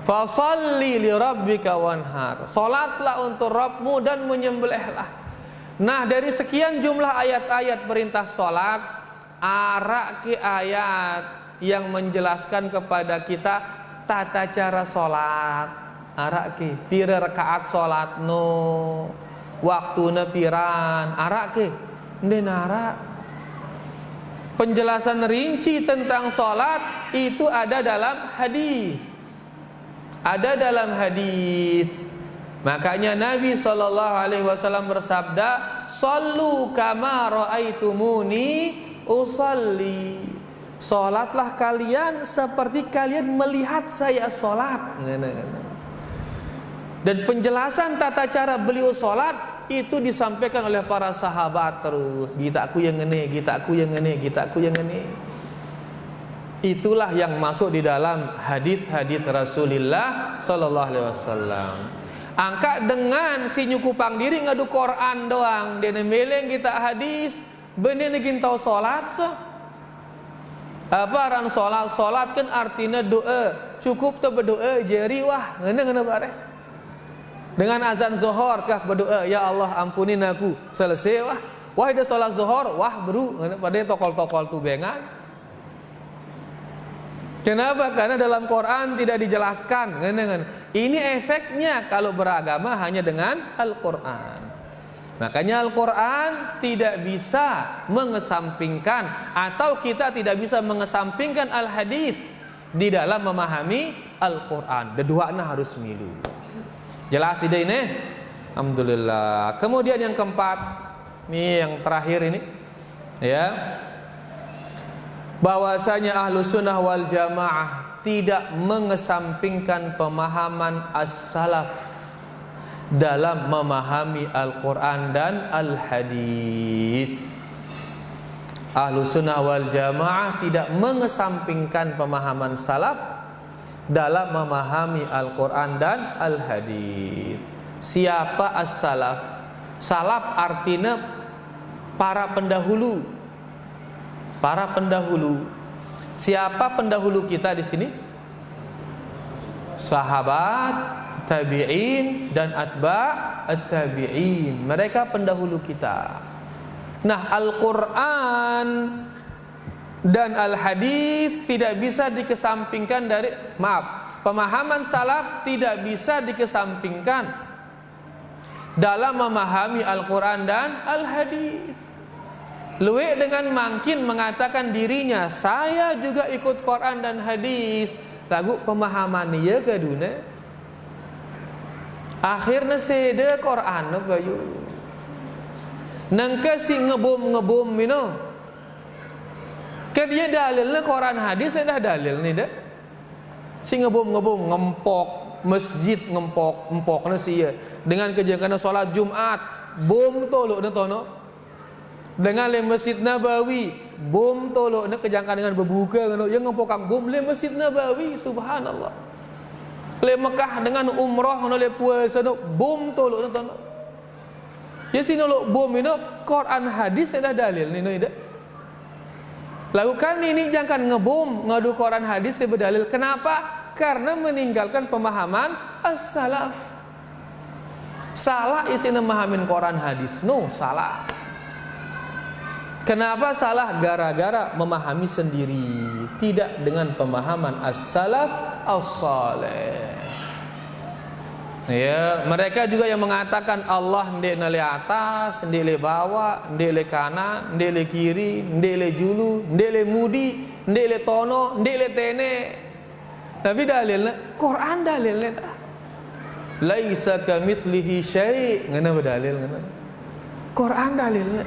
Fasalli li rabbika wanhar, salatlah untuk Rabbmu dan menyembelihlah. Nah, dari sekian jumlah ayat-ayat perintah salat, arak ke ayat yang menjelaskan kepada kita tata cara salat. Arak ke pira rakaat salatno, waktuna piran, arak ke ndenara. Penjelasan rinci tentang salat itu ada dalam hadis. Ada dalam hadis. Makanya Nabi SAW bersabda, "Shallu kama ra'aitumuni usalli." Salatlah kalian seperti kalian melihat saya salat. Dan penjelasan tata cara beliau salat itu disampaikan oleh para sahabat terus. Gitaku yang ngene, gitaku yang ngene, gitaku yang ngene. Itulah yang masuk di dalam hadis-hadis Rasulullah sallallahu alaihi wasallam. Angka dengan si nyukupang diri ngadu Quran doang, dene meleng kita hadis, bener ngin tau salat. Apa aran salat? Salat kan artinya doa. Cukup tu berdoa jeri wah, ngena bare. Dengan azan zuhur kah berdoa, ya Allah ampunin aku. Selesai wah. Wah ida salat zuhur, wah beru ngena pada tokol-tokol tu bengan. Kenapa? Karena dalam Quran tidak dijelaskan. Ini efeknya kalau beragama hanya dengan Al-Quran. Makanya Al-Quran tidak bisa mengesampingkan, atau kita tidak bisa mengesampingkan Al-Hadis di dalam memahami Al-Quran. Keduanya harus milu. Jelas ide ini? Alhamdulillah. Kemudian yang keempat, ini yang terakhir ini, ya. Bahwasanya Ahlus Sunnah wal Jamaah tidak mengesampingkan pemahaman as-salaf dalam memahami Al-Quran dan Al-Hadis. Ahlus Sunnah wal Jamaah tidak mengesampingkan pemahaman salaf dalam memahami Al-Quran dan Al-Hadis. Siapa as-salaf? Salaf artinya para pendahulu. Para pendahulu. Siapa pendahulu kita di sini? Sahabat, tabi'in dan atba' at-tabi'in. Mereka pendahulu kita. Nah, Al-Quran dan Al-Hadis tidak bisa dikesampingkan dari, pemahaman salaf tidak bisa dikesampingkan dalam memahami Al-Quran dan Al-Hadis. Luwek dengan makin mengatakan dirinya, saya juga ikut Quran dan Hadis. Lagu pemahaman dia ke dunia. Akhirnya seda Quran bayu. Nangka si ngebom mino. Ke dia dalilnya Quran Hadis saya dah dalil nih dah. Si ngebom ngempok masjid ngempok nasi ya. Dengan kejadian salat Jumat bom tolok na tono. Dengan le Masjid Nabawi bom tolok nak kejangkan dengan berbuka kan yang ngempokang bom le Masjid Nabawi, subhanallah. Le Mekah dengan umrah ngono le puasa no bom tolok na tono. Ya sinolok bom ini Quran Hadis ada dalil nino ida. Lakukan ini jangan ngebom ngadu Quran Hadis berdalil. Kenapa? Karena meninggalkan pemahaman as-salaf. Salah isi memahamin Quran Hadis. No, salah. Kenapa salah? Gara-gara memahami sendiri, tidak dengan pemahaman as-salaf as-saleh. Ya, mereka juga yang mengatakan Allah ndek le atas, ndek le bawah, ndek le kanan, ndek le kiri, ndek le julu, ndek le mudi, ndek le tono, ndek le tene. Tapi dalilnya Quran dalilnya laisa kamitslihi syai', ngana berdalil ngana. Quran dalilnya.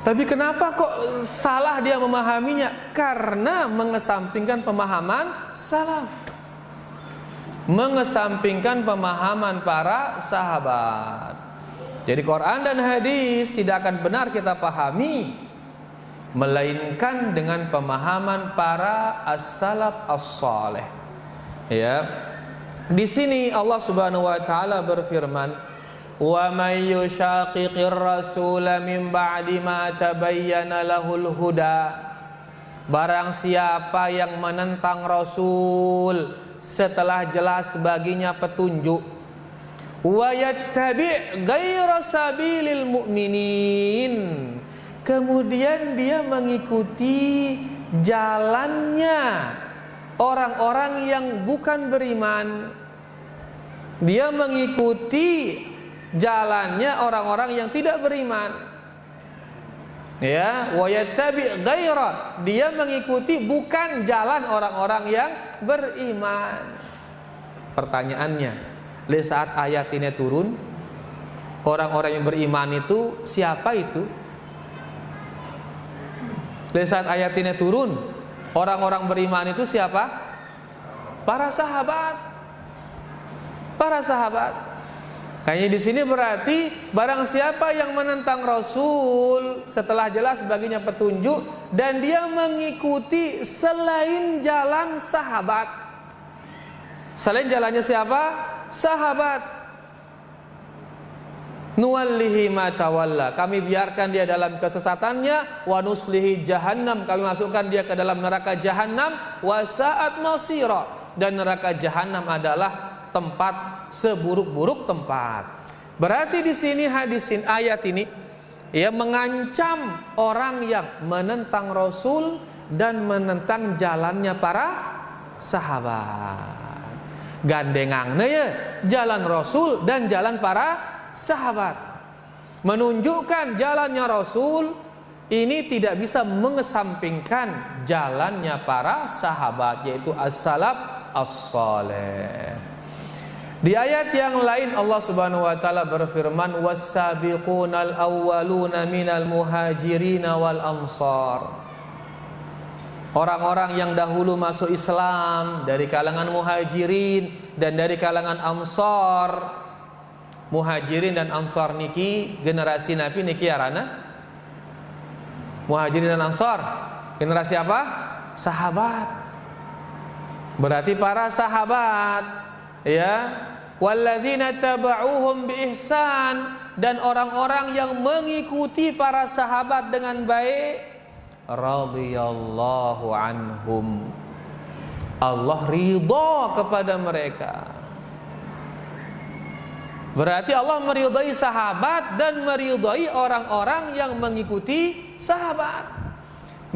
Tapi kenapa kok salah dia memahaminya? Karena mengesampingkan pemahaman salaf, mengesampingkan pemahaman para sahabat. Jadi Quran dan hadis tidak akan benar kita pahami melainkan dengan pemahaman para as-salaf as-saleh. Ya. Di sini Allah Subhanahu wa taala berfirman, "Wa may yushaqiqir rasula min ba'di ma tabayyana lahul huda." Barang siapa yang menentang Rasul setelah jelas baginya petunjuk, wa yattabi' ghaira sabilil mu'minin, kemudian dia mengikuti jalannya orang-orang yang bukan beriman, dia mengikuti jalannya orang-orang yang tidak beriman. Ya, wa yattabi' ghaira, dia mengikuti bukan jalan orang-orang yang beriman. Pertanyaannya, di saat ayat ini turun, orang-orang yang beriman itu siapa itu? Di saat ayat ini turun, orang-orang beriman itu siapa? Para sahabat. Para sahabat. Kayaknya di sini berarti barang siapa yang menentang Rasul setelah jelas baginya petunjuk dan dia mengikuti selain jalan sahabat. Selain jalannya siapa? Sahabat. nuwallihi ma tawalla, kami biarkan dia dalam kesesatannya, wa nuslihi jahannam, kami masukkan dia ke dalam neraka jahannam, wa sa'at masira, dan neraka jahannam adalah tempat seburuk-buruk tempat. Berarti di sini hadisin ayat ini ya mengancam orang yang menentang Rasul dan menentang jalannya para sahabat. Gandengangna ya jalan Rasul dan jalan para sahabat. Menunjukkan jalannya Rasul ini tidak bisa mengesampingkan jalannya para sahabat, yaitu as-salaf as-saleh. Di ayat yang lain Allah Subhanahu wa taala berfirman, was-sabiqunal awwaluna minal muhajirin wal ansar. Orang-orang yang dahulu masuk Islam dari kalangan muhajirin dan dari kalangan ansar. Muhajirin dan ansar niki generasi Nabi niki arana muhajirin dan ansar. Generasi apa? Sahabat. Berarti para sahabat, ya. Walladzina taba'uhum bi ihsan, dan orang-orang yang mengikuti para sahabat dengan baik, radhiyallahu anhum, Allah ridha kepada mereka. Berarti Allah meridai sahabat dan meridai orang-orang yang mengikuti sahabat.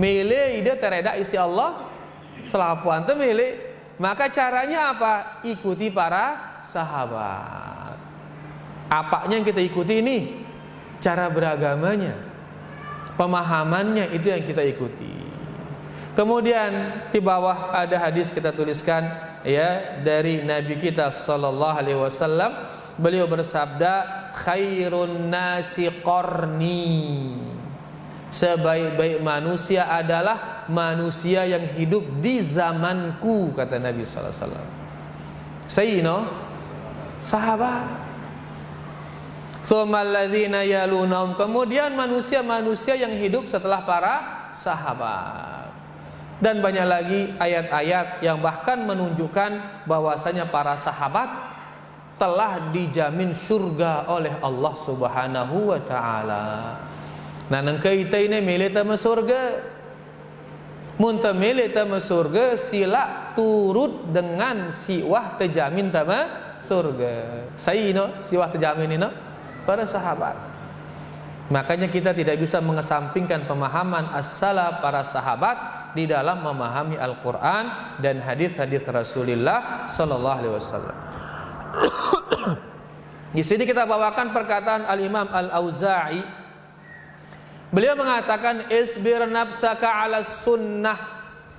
Milih ide tereda isi Allah selapuan teu milih. Maka caranya apa? Ikuti para sahabat. Apanya yang kita ikuti ini? Cara beragamanya, pemahamannya, itu yang kita ikuti. Kemudian di bawah ada hadis kita tuliskan ya dari Nabi kita sallallahu alaihi wasallam. Beliau bersabda, khairun nasi qarni, sebaik-baik manusia adalah manusia yang hidup di zamanku, kata Nabi sallallahu alaihi wasallam. Sayyidina sahabat. Tsummal ladzina yalunahum, kemudian manusia-manusia yang hidup setelah para sahabat. Dan banyak lagi ayat-ayat yang bahkan menunjukkan bahwasanya para sahabat telah dijamin surga oleh Allah Subhanahu wa taala. Nah, nang kita ini milih tama surga. Mun teu milih tama surga, sila turut dengan siwah terjamin tama surga. Sayyidina siwah terjamin ini para sahabat. Makanya kita tidak bisa mengesampingkan pemahaman as-salaf para sahabat di dalam memahami Al-Qur'an dan hadis-hadis Rasulullah sallallahu alaihi wasallam. Di sini kita bawakan perkataan Al-Imam Al-Auza'i. Beliau mengatakan, isbir nafsaka 'ala sunnah,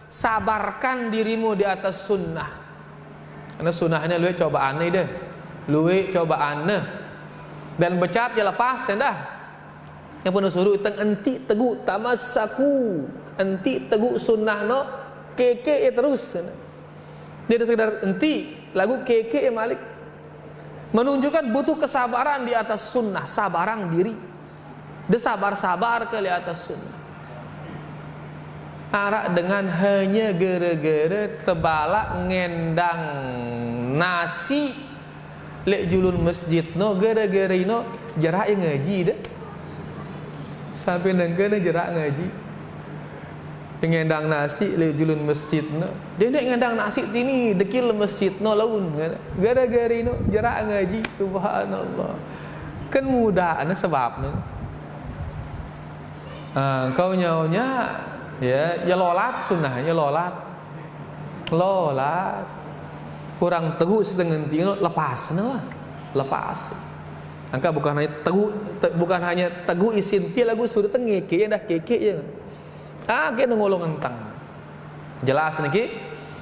sabarkan dirimu di atas sunnah. Karena sunnahnya luwe cobaannya deh. Luwe cobaannya. Dan becat ya lepas ya dah. Yang penuh suruh teng enti teguh tamassaku. Enti teguh sunnahno keke terus. Dia ada sekedar enti lagu keke malik. Menunjukkan butuh kesabaran di atas sunnah, sabarang diri. Dia sabar-sabar ke di atas sunnah. Arak dengan hanya gara-gara tebalak ngendang nasi lek julun masjid no gara-gara ino jarak yang ngaji deh. Sampai nengkene jarak ngaji. Ngendang nasi lek julun masjid no. Dia nek ngendang nasi tini dekil masjid no laun gara-gara ino jarak ngaji, subhanallah. Kan mudah ana sebabna. Kau nyaunya ya lolat sunnahnya lolat kurang teguh setengah tino lepas no lepas. Angka bukan hanya teguh isin ti lagu sudah tengeke ya dah keke ya. Kita ngolong entang. Jelas niki.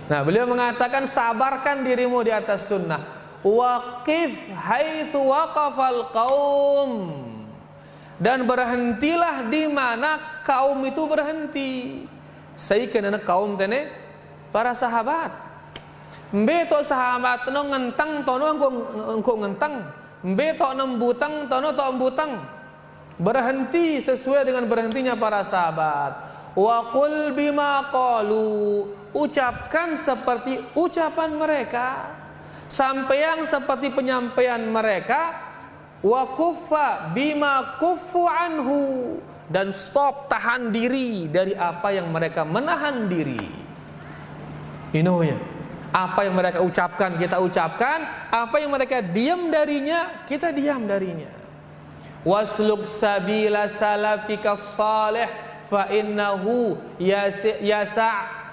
Nah, beliau mengatakan sabarkan dirimu di atas sunnah. Waqif haitsu waqafal qaum. Dan berhentilah di mana kaum itu berhenti. Sayyidina kaum tene para sahabat. Mbe to sahabat no ngentang tono engko ngentang. Mbe to nembutang tono to embutang. Berhenti sesuai dengan berhentinya para sahabat. Wa qul bima qalu, ucapkan seperti ucapan mereka, sampaian seperti penyampaian mereka. wa kuffa bima kuffu anhu, dan stop, tahan diri dari apa yang mereka menahan diri. Ya. Apa yang mereka ucapkan kita ucapkan, apa yang mereka diam darinya kita diam darinya. Wasluk sabila salafika salih fa innahu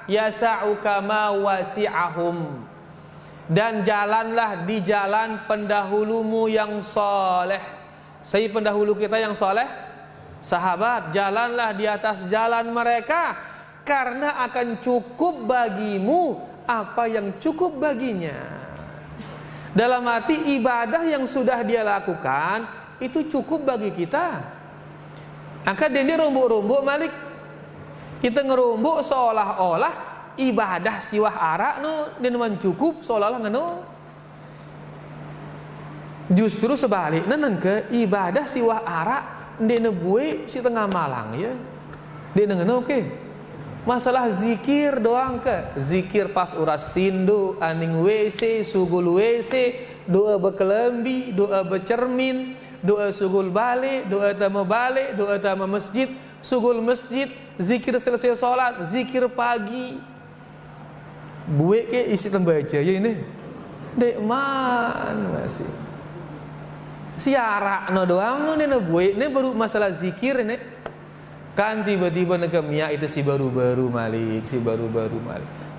yasa'uka ma wasi'ahum. Dan jalanlah di jalan pendahulumu yang soleh. Saya pendahulu kita yang soleh, sahabat, jalanlah di atas jalan mereka, karena akan cukup bagimu apa yang cukup baginya. Dalam arti ibadah yang sudah dia lakukan itu cukup bagi kita. Angka dia rumbuk-rumbuk malik, kita ngerumbuk seolah-olah ibadah siwah arak nu dan mencukup seolah-olah ngeno. Justru sebaliknya nengke ibadah siwah arak ndene bue si tengah malang ya. Dia ngeno ke. Masalah zikir doang ke. Zikir pas uras tindu, aning WC, sugul WC, doa bekelembi, doa becermin, doa sugul balik, doa tamu balik, doa tamu masjid, sugul masjid, zikir selesai sholat, zikir pagi. Buik ke isi tembaca ya ini. Dek man masih. Siarak no doang no ini buik ini baru masalah zikir ini. Kan tiba-tiba negemnya itu si baru-baru malik.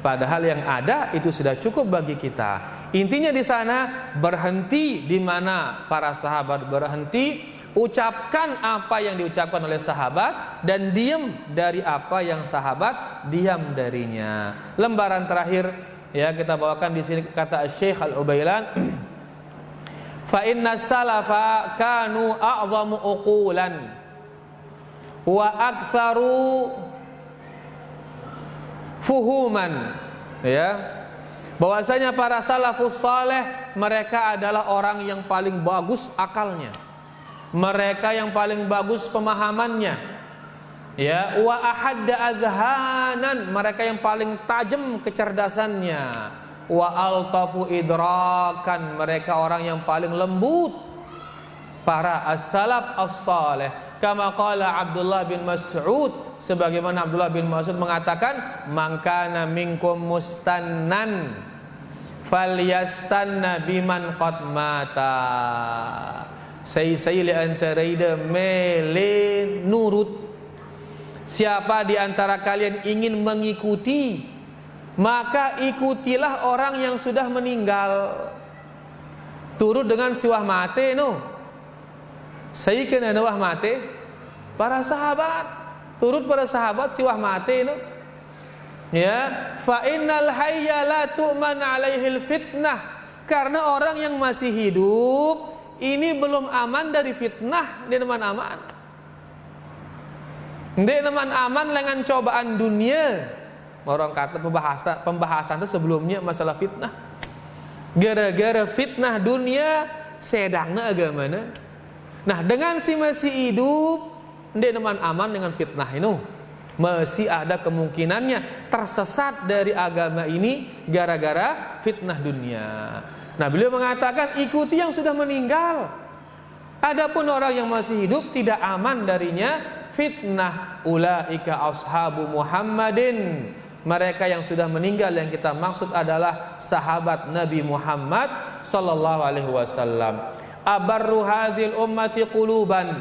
Padahal yang ada itu sudah cukup bagi kita. Intinya di sana berhenti di mana para sahabat berhenti, ucapkan apa yang diucapkan oleh sahabat dan diam dari apa yang sahabat diam darinya. Lembaran terakhir ya kita bawakan di sini kata Syekh Al-Ubailan, fa inna salafa kanu a'zamu uqulan wa aktsaru fuhuman, ya, bahwasanya para salafus saleh mereka adalah orang yang paling bagus akalnya, mereka yang paling bagus pemahamannya, ya, wa ahadda azhanan, mereka yang paling tajam kecerdasannya, wa altafu idrakan, mereka orang yang paling lembut, para as-salaf as-saleh. Kama qala Abdullah bin Mas'ud, sebagaimana Abdullah bin Mas'ud mengatakan, man kana minkum mustannan falyastanna biman qad mata. Saya li antara ida mele nurut. Siapa di antara kalian ingin mengikuti, maka ikutilah orang yang sudah meninggal. Turut dengan siwah mate no. Saya kena wah mate para sahabat, turut para sahabat siwah mate no. Ya, fa innal hayya la tu'man 'alaihil fitnah, karena orang yang masih hidup ini belum aman dari fitnah. Dia aman. Dia aman dengan cobaan dunia. Orang kata pembahasan itu sebelumnya masalah fitnah. Gara-gara fitnah dunia sedangna agamana. Nah, dengan si masih hidup, dia aman dengan fitnah ini. Masih ada kemungkinannya tersesat dari agama ini gara-gara fitnah dunia. Nah, beliau mengatakan ikuti yang sudah meninggal. Adapun orang yang masih hidup tidak aman darinya fitnah. Ulaika ashabu Muhammadin. Mereka yang sudah meninggal yang kita maksud adalah sahabat Nabi Muhammad sallallahu alaihi wasallam. Abarru hadhil ummati quluban.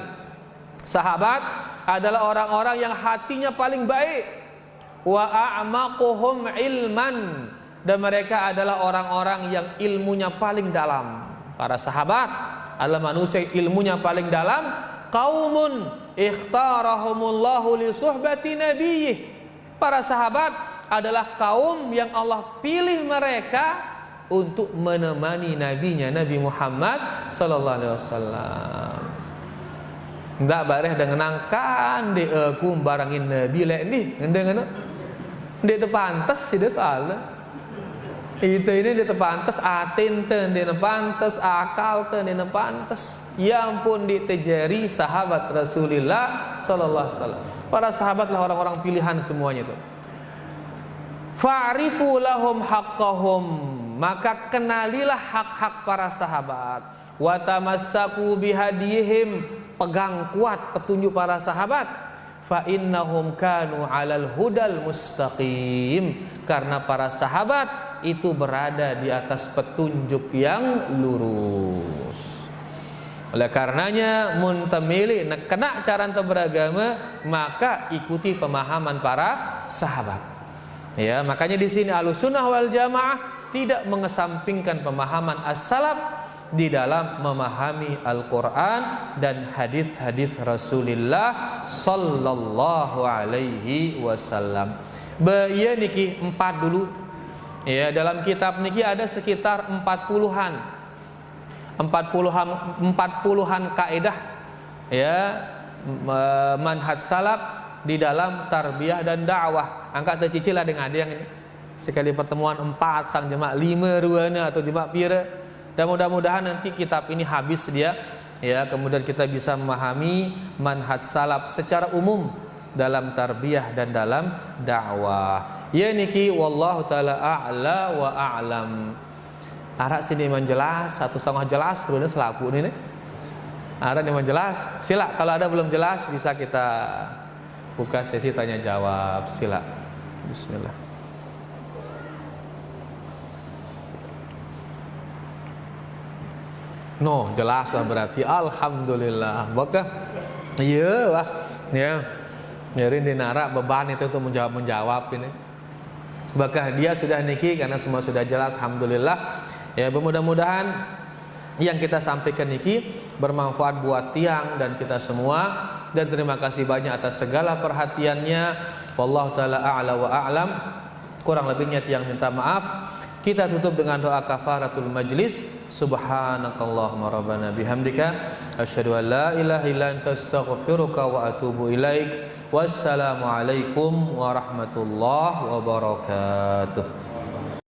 Sahabat adalah orang-orang yang hatinya paling baik. Wa a'maquhum ilman, dan mereka adalah orang-orang yang ilmunya paling dalam. Para sahabat adalah manusia yang ilmunya paling dalam. Qaumun ikhtarahumullahu li suhbati nabiyyih. Para sahabat adalah kaum yang Allah pilih mereka untuk menemani nabinya, Nabi Muhammad sallallahu alaihi wasallam. Ndak bareh dengenangkan de aku barangin nabi lek ndi ngendeng ndek teu pantes sih soalnya. Itu ini dia pantes atin teu dia pantes akal teu dia pantes. Ya ampun ditejari sahabat Rasulullah sallallahu alaihi wasallam. Para sahabatlah orang-orang pilihan semuanya itu. Fa'rifu lahum haqqahum, maka kenalilah hak-hak para sahabat. wa tamassaku bihadihim, pegang kuat petunjuk para sahabat, fa innahum kanu 'alal hudal mustaqim, karena para sahabat itu berada di atas petunjuk yang lurus. Oleh karenanya mun temili kena cara beragama, maka ikuti pemahaman para sahabat. Ya, makanya di sini Ahlussunnah wal Jamaah tidak mengesampingkan pemahaman as-salaf di dalam memahami Al-Quran dan hadis-hadis Rasulullah sallallahu alaihi wasallam. Iya niki 4 dulu. Ya, dalam kitab niki ada sekitar 40-an kaidah ya manhaj salaf di dalam tarbiyah dan dakwah. Angkat tercicil ada yang ini. Sekali pertemuan 4 sang jemaah 5 ruana atau jemaah pira. Dan mudah-mudahan nanti kitab ini habis dia ya, kemudian kita bisa memahami manhaj salaf secara umum dalam tarbiyah dan dalam dakwah. Ya niki wallahu taala a'la wa a'lam. Arak sini menjelas, satu setengah jelas sebenarnya selaku ini nih. Arak ini menjelas. Sila kalau ada belum jelas bisa kita buka sesi tanya jawab. Sila. Bismillah. No, jelas lah berarti. Alhamdulillah. Maka iya lah. Ya. Nyarin di narak beban itu untuk menjawab ini. Maka dia sudah niki karena semua sudah jelas. Alhamdulillah. Ya, mudah-mudahan yang kita sampaikan niki bermanfaat buat tiang dan kita semua, dan terima kasih banyak atas segala perhatiannya. Wallahu taala a'la wa a'lam. Kurang lebihnya tiang minta maaf. Kita tutup dengan doa kafaratul majlis. Subhanakallahumma rabbana bihamdika asyhadu an la ilaha illa anta astaghfiruka wa atubu ilaik. Wassalamualaikum warahmatullahi wabarakatuh.